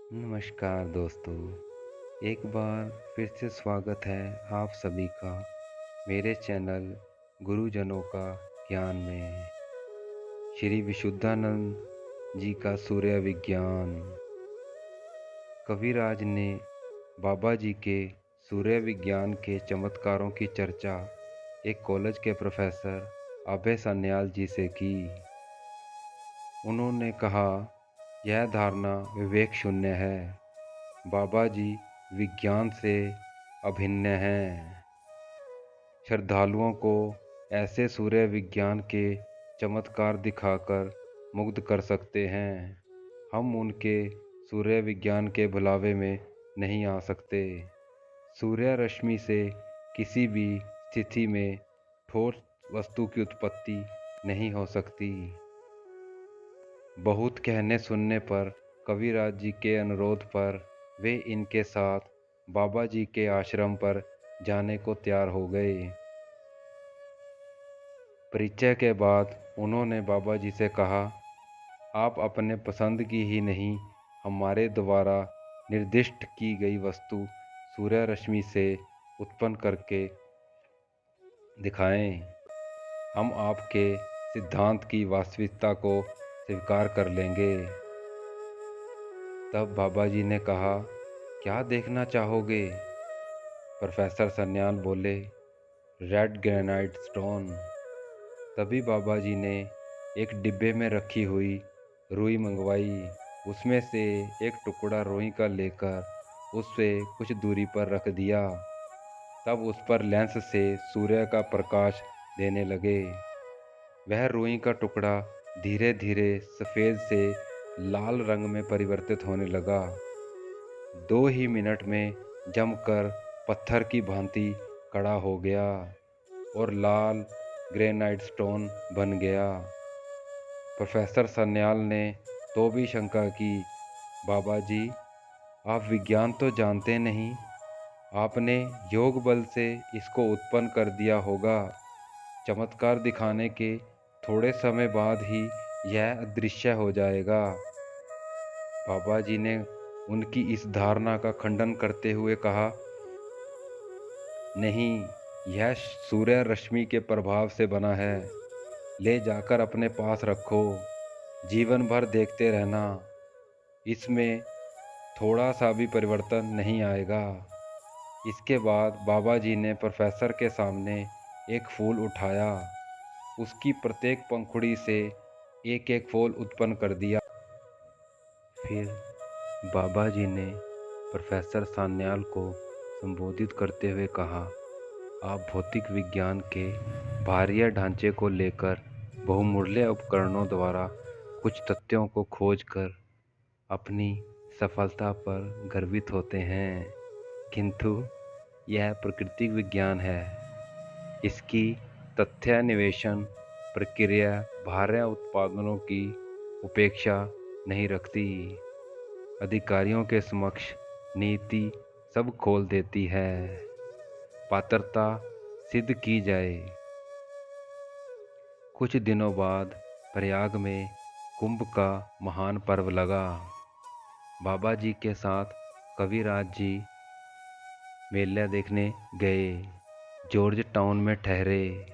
नमस्कार दोस्तों। एक बार फिर से स्वागत है आप सभी का मेरे चैनल गुरुजनों का ज्ञान में। श्री विशुद्धानंद जी का सूर्य विज्ञान। कविराज ने बाबा जी के सूर्य विज्ञान के चमत्कारों की चर्चा एक कॉलेज के प्रोफेसर अभय सान्याल जी से की। उन्होंने कहा, यह धारणा विवेक शून्य है। बाबा जी विज्ञान से अभिन्न हैं। श्रद्धालुओं को ऐसे सूर्य विज्ञान के चमत्कार दिखाकर मुग्ध कर सकते हैं। हम उनके सूर्य विज्ञान के बुलावे में नहीं आ सकते। सूर्य रश्मि से किसी भी स्थिति में ठोस वस्तु की उत्पत्ति नहीं हो सकती। बहुत कहने सुनने पर कविराज जी के अनुरोध पर वे इनके साथ बाबा जी के आश्रम पर जाने को तैयार हो गए। परिचय के बाद उन्होंने बाबा जी से कहा, आप अपने पसंद की ही नहीं, हमारे द्वारा निर्दिष्ट की गई वस्तु सूर्य रश्मि से उत्पन्न करके दिखाएं। हम आपके सिद्धांत की वास्तविकता को स्वीकार कर लेंगे। तब बाबा जी ने कहा, क्या देखना चाहोगे? प्रोफेसर सन्याल बोले, रेड ग्रेनाइट स्टोन। तभी बाबा जी ने एक डिब्बे में रखी हुई रुई मंगवाई। उसमें से एक टुकड़ा रुई का लेकर उससे कुछ दूरी पर रख दिया। तब उस पर लेंस से सूर्य का प्रकाश देने लगे। वह रुई का टुकड़ा धीरे धीरे सफ़ेद से लाल रंग में परिवर्तित होने लगा। 2 ही मिनट में जमकर पत्थर की भांति कड़ा हो गया और लाल ग्रेनाइट स्टोन बन गया। प्रोफेसर सन्याल ने तो भी शंका की, बाबा जी, आप विज्ञान तो जानते नहीं, आपने योग बल से इसको उत्पन्न कर दिया होगा। चमत्कार दिखाने के थोड़े समय बाद ही यह अदृश्य हो जाएगा। बाबा जी ने उनकी इस धारणा का खंडन करते हुए कहा, नहीं, यह सूर्य रश्मि के प्रभाव से बना है। ले जाकर अपने पास रखो, जीवन भर देखते रहना, इसमें थोड़ा सा भी परिवर्तन नहीं आएगा। इसके बाद बाबा जी ने प्रोफेसर के सामने एक फूल उठाया। उसकी प्रत्येक पंखुड़ी से एक एक फूल उत्पन्न कर दिया। फिर बाबा जी ने प्रोफेसर सान्याल को संबोधित करते हुए कहा, आप भौतिक विज्ञान के बाहरी ढांचे को लेकर बहुमूल्य उपकरणों द्वारा कुछ तथ्यों को खोजकर अपनी सफलता पर गर्वित होते हैं, किंतु यह प्राकृतिक विज्ञान है। इसकी तथ्यान्वेषण प्रक्रिया बाह्य उत्पादनों की उपेक्षा नहीं रखती। अधिकारियों के समक्ष नीति सब खोल देती है। पात्रता सिद्ध की जाए। कुछ दिनों बाद प्रयाग में कुंभ का महान पर्व लगा। बाबा जी के साथ कविराज जी मेला देखने गए। जॉर्ज टाउन में ठहरे।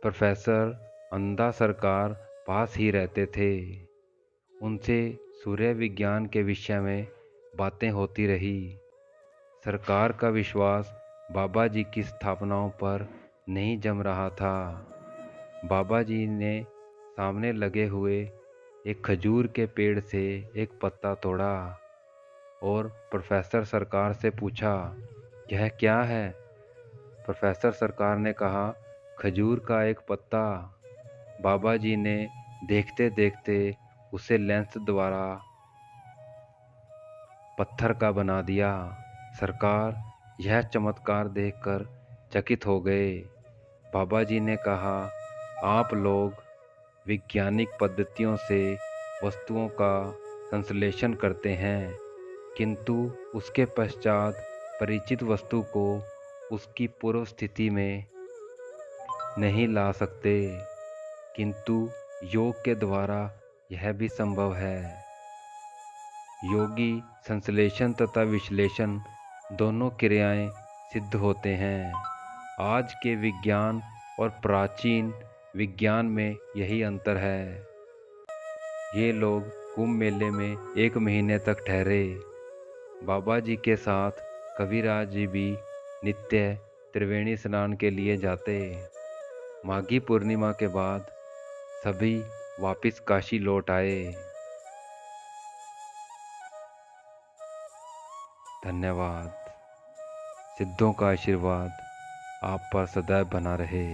प्रोफेसर अंधा सरकार पास ही रहते थे। उनसे सूर्य विज्ञान के विषय में बातें होती रही। सरकार का विश्वास बाबा जी की स्थापनाओं पर नहीं जम रहा था। बाबा जी ने सामने लगे हुए एक खजूर के पेड़ से एक पत्ता तोड़ा और प्रोफेसर सरकार से पूछा, यह क्या है? प्रोफेसर सरकार ने कहा, खजूर का एक पत्ता। बाबा जी ने देखते देखते उसे लेंस द्वारा पत्थर का बना दिया। सरकार यह चमत्कार देखकर चकित हो गए। बाबा जी ने कहा, आप लोग वैज्ञानिक पद्धतियों से वस्तुओं का संश्लेषण करते हैं, किंतु उसके पश्चात परिचित वस्तु को उसकी पूर्व स्थिति में नहीं ला सकते, किंतु योग के द्वारा यह भी संभव है। योगी संश्लेषण तथा विश्लेषण दोनों क्रियाएं सिद्ध होते हैं। आज के विज्ञान और प्राचीन विज्ञान में यही अंतर है। ये लोग कुंभ मेले में 1 महीने तक ठहरे। बाबा जी के साथ कविराज जी भी नित्य त्रिवेणी स्नान के लिए जाते। माघी पूर्णिमा के बाद सभी वापस काशी लौट आए। धन्यवाद। सिद्धों का आशीर्वाद आप पर सदैव बना रहे।